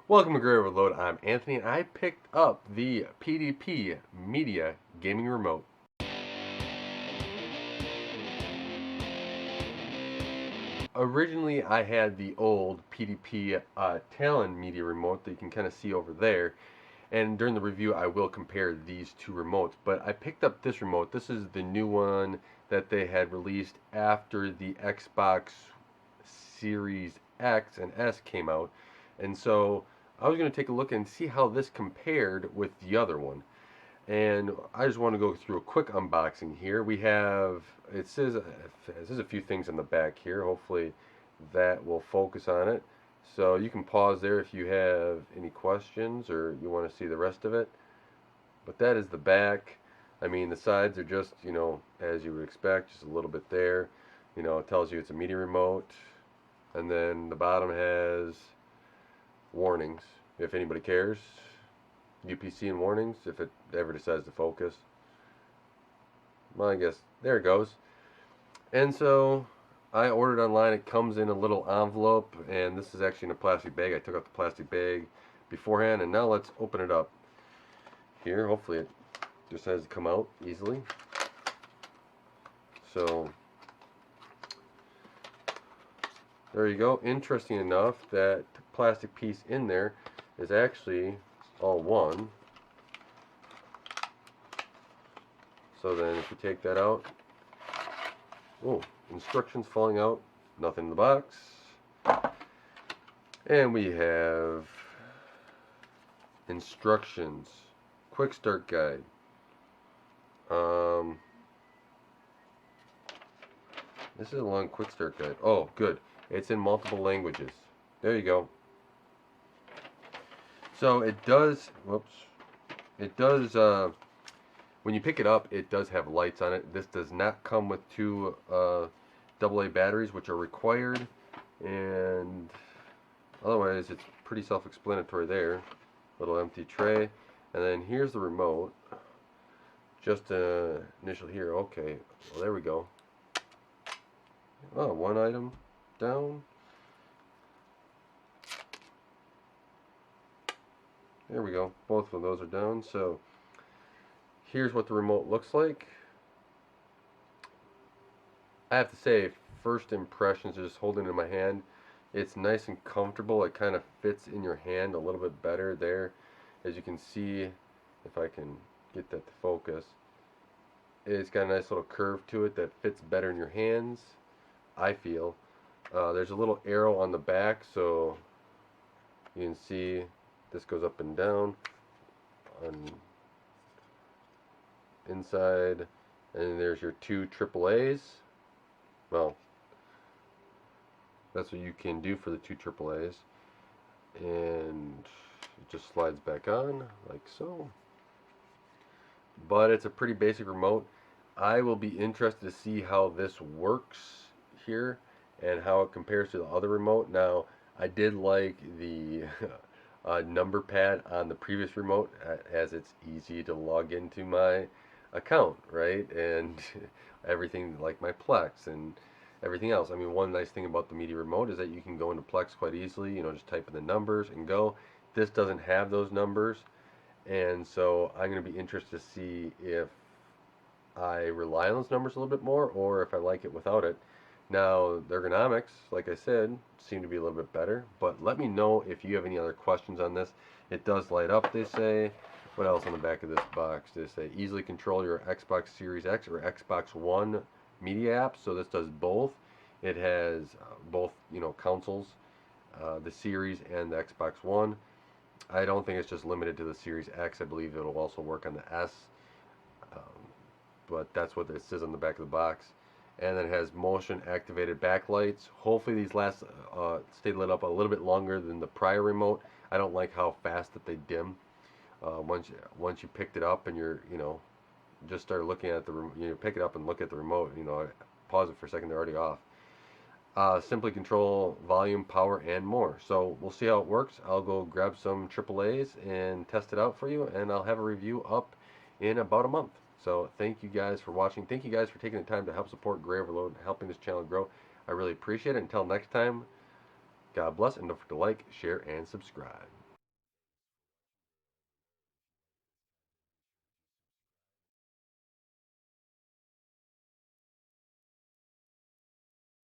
Welcome to Great Overload. I'm Anthony, and I picked up the PDP Media Gaming Remote. Originally, I had the old PDP Talon Media Remote that you can kind of see over there, and during the review, I will compare these two remotes. But I picked up this remote. This is the new one that they had released after the Xbox Series X and S came out, and so I was going to take a look and see how this compared with the other one. And I just want to go through a quick unboxing here. It says a few things on the back here. Hopefully that will focus on it. So you can pause there if you have any questions or you want to see the rest of it. But that is the back. I mean, the sides are just, as you would expect, just a little bit there. It tells you it's a media remote. And then the bottom has warnings, if anybody cares. UPC and warnings, if it ever decides to focus. Well, I guess, there it goes. And so, I ordered online. It comes in a little envelope, and this is actually in a plastic bag. I took out the plastic bag beforehand, and now let's open it up. Here, hopefully it decides to come out easily. So, there you go. Interesting enough, that plastic piece in there is actually all one. So then if you take that out, oh, instructions falling out, nothing in the box. And we have instructions, quick start guide. This is a long quick start guide. Oh, good. It's in multiple languages. There you go. So it does, when you pick it up, it does have lights on it. This does not come with two AA batteries, which are required, and otherwise it's pretty self-explanatory there. Little empty tray, and then here's the remote. Just initial here. Okay, well, there we go. Oh, one item down. There we go. Both of those are down. So here's what the remote looks like. I have to say, first impressions, just holding it in my hand, it's nice and comfortable. It kind of fits in your hand a little bit better there. As you can see, if I can get that to focus, it's got a nice little curve to it that fits better in your hands, I feel. There's a little arrow on the back, so you can see this goes up and down on inside, and there's your two AAAs. Well, that's what you can do for the two AAAs, and it just slides back on like so. But it's a pretty basic remote. I will be interested to see how this works here and how it compares to the other remote. Now, I did like the number pad on the previous remote, as it's easy to log into my account, right? And everything like my Plex and everything else. I mean, one nice thing about the media remote is that you can go into Plex quite easily, just type in the numbers and go. This doesn't have those numbers, and so I'm going to be interested to see if I rely on those numbers a little bit more or if I like it without it. Now, the ergonomics, like I said, seem to be a little bit better, but let me know if you have any other questions on this. It does light up, they say. What else on the back of this box? They say easily control your Xbox Series X or Xbox One media apps. So this does both. It has both, consoles, the Series and the Xbox One. I don't think it's just limited to the Series X. I believe it'll also work on the S. But that's what it says on the back of the box. And then it has motion activated backlights. Hopefully these stay lit up a little bit longer than the prior remote. I don't like how fast that they dim. Once you picked it up and you're just start looking at the pick it up and look at the remote, pause it for a second, they're already off. Simply control volume, power, and more. So we'll see how it works. I'll go grab some AAAs and test it out for you, and I'll have a review up in about a month. So thank you guys for watching. Thank you guys for taking the time to help support Gray Overload and helping this channel grow. I really appreciate it. Until next time, God bless, and don't forget to like, share, and subscribe.